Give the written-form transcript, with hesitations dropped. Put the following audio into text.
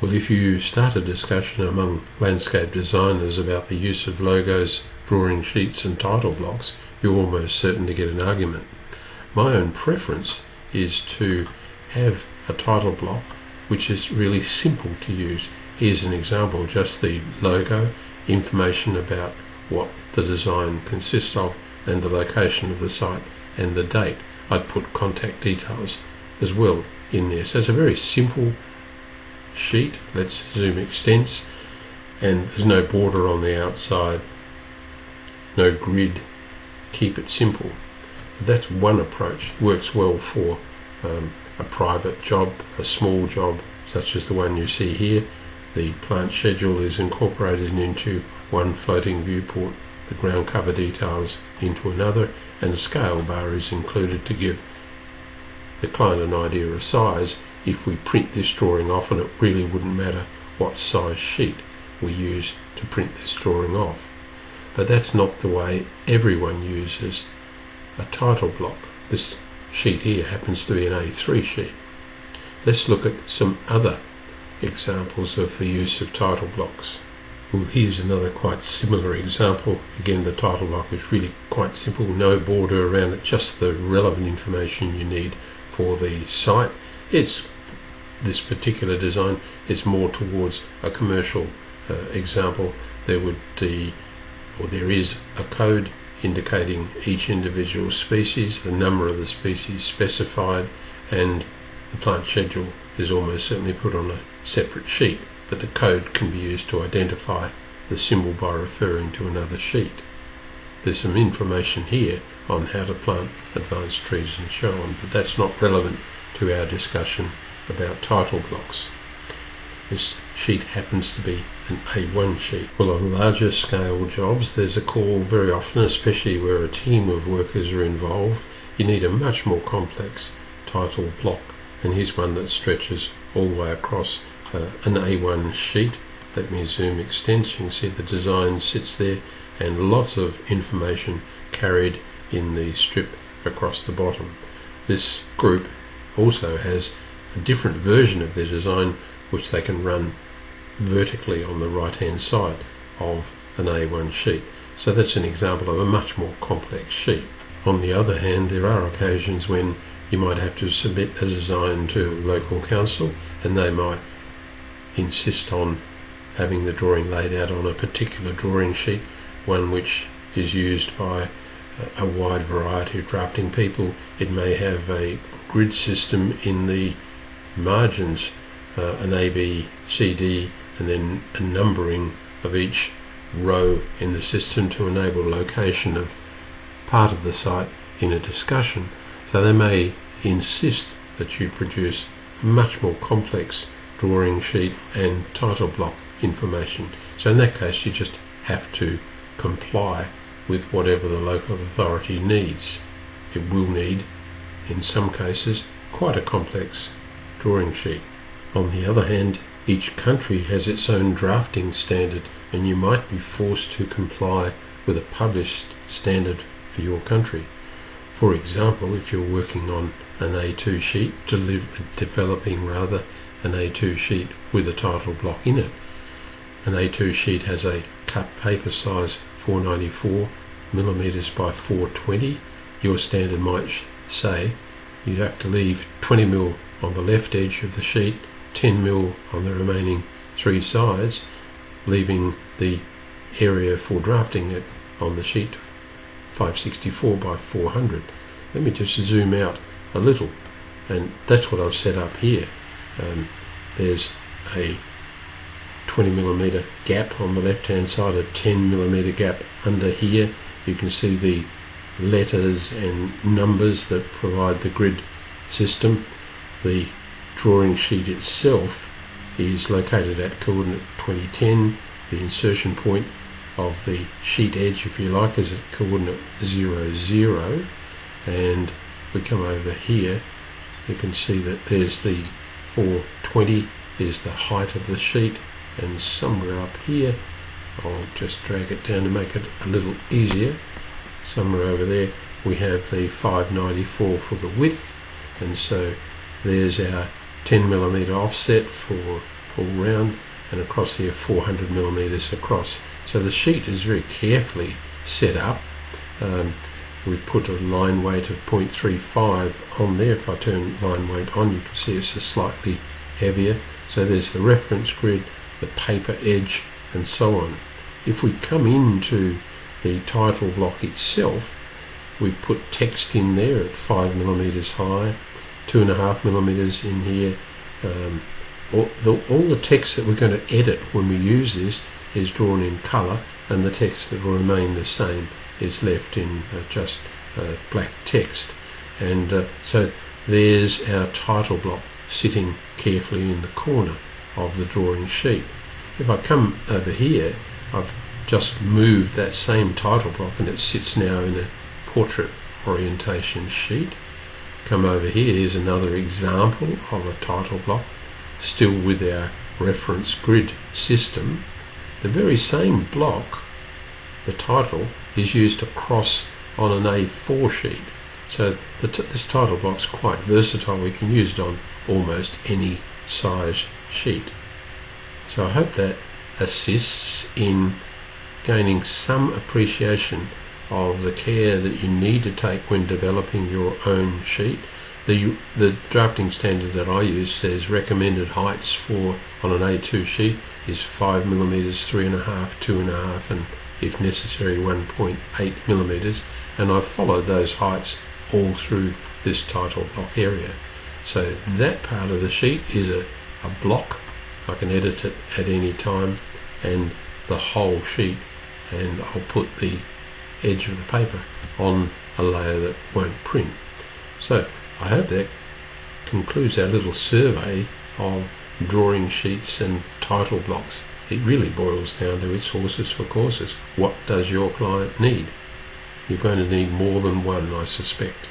Well, if you start a discussion among landscape designers about the use of logos, drawing sheets and title blocks, you're almost certain to get an argument. My own preference is to have a title block which is really simple to use. Here's an example, just the logo, information about what the design consists of and the location of the site and the date. I'd put contact details as well in there. So it's a very simple sheet. Let's zoom extents, and there's no border on the outside, no grid. Keep it simple. That's one approach. Works well for a private job, a small job such as the one you see here. The plant schedule is incorporated into one floating viewport, the ground cover details into another, and a scale bar is included to give the client an idea of size. If we print this drawing off, and it really wouldn't matter what size sheet we use to print this drawing off. But that's not the way everyone uses a title block. This sheet here happens to be an A3 sheet. Let's look at some other examples of the use of title blocks. Well, here's another quite similar example. Again, the title block is really quite simple, no border around it, just the relevant information you need for the site. This particular design is more towards a commercial example. There is a code indicating each individual species, the number of the species specified, and the plant schedule is almost certainly put on a separate sheet, but the code can be used to identify the symbol by referring to another sheet. There's some information here on how to plant advanced trees and so on, but that's not relevant to our discussion about title blocks. This sheet happens to be an A1 sheet. Well, on larger scale jobs, there's a call very often, especially where a team of workers are involved. You need a much more complex title block, and here's one that stretches all the way across an A1 sheet. Let me zoom extents. You can see the design sits there and lots of information carried in the strip across the bottom. This group also has a different version of their design which they can run vertically on the right hand side of an A1 sheet. So that's an example of a much more complex sheet. On the other hand, there are occasions when you might have to submit a design to local council, and they might insist on having the drawing laid out on a particular drawing sheet, one which is used by a wide variety of drafting people. It may have a grid system in the margins, an A, B, C, D, and then a numbering of each row in the system to enable location of part of the site in a discussion. So they may insist that you produce much more complex drawing sheet and title block information. So in that case, you just have to comply with whatever the local authority needs. It will need, in some cases, quite a complex drawing sheet. On the other hand, each country has its own drafting standard, and you might be forced to comply with a published standard for your country. For example, if you're working on an A2 sheet, developing an A2 sheet with a title block in it. An A2 sheet has a cut paper size 494 millimeters by 420. Your standard might say you have to leave 20 mil on the left edge of the sheet, 10 mil on the remaining three sides, leaving the area for drafting it on the sheet 564 by 400. Let me just zoom out a little, and that's what I've set up here. There's a 20 millimeter gap on the left hand side, a 10 millimeter gap under here. You can see the letters and numbers that provide the grid system. The drawing sheet itself is located at coordinate 2010. The insertion point of the sheet edge, if you like, is at coordinate 00, and we come over here, you can see that there's the 420 is the height of the sheet, and somewhere up here, I'll just drag it down to make it a little easier, somewhere over there we have the 594 for the width, and so there's our 10 millimeter offset for full round, and across here 400 millimeters across. So the sheet is very carefully set up. We've put a line weight of 0.35 on there. If I turn line weight on, you can see it's slightly heavier. So there's the reference grid, the paper edge, and so on. If we come into the title block itself, we've put text in there at 5 millimeters high, 2.5 millimeters in here. All the text that we're going to edit when we use this is drawn in colour, and the text that will remain the same is left in just black text. And so there's our title block sitting carefully in the corner of the drawing sheet. If I come over here, I've just moved that same title block and it sits now in a portrait orientation sheet. Come over here, here's another example of a title block, still with our reference grid system. The very same block, the title, is used to cross on an A4 sheet. So this title block's quite versatile. We can use it on almost any size sheet. So I hope that assists in gaining some appreciation of the care that you need to take when developing your own sheet. The drafting standard that I use says recommended heights for on an A2 sheet is 5 millimeters, 3.5, 2.5, and if necessary 1.8 millimeters, and I've followed those heights all through this title block area. So that part of the sheet is a block. I can edit it at any time, and the whole sheet, and I'll put the edge of the paper on a layer that won't print. So I hope that concludes our little survey of drawing sheets and title blocks. It really boils down to its horses for courses. What does your client need? You're going to need more than one, I suspect.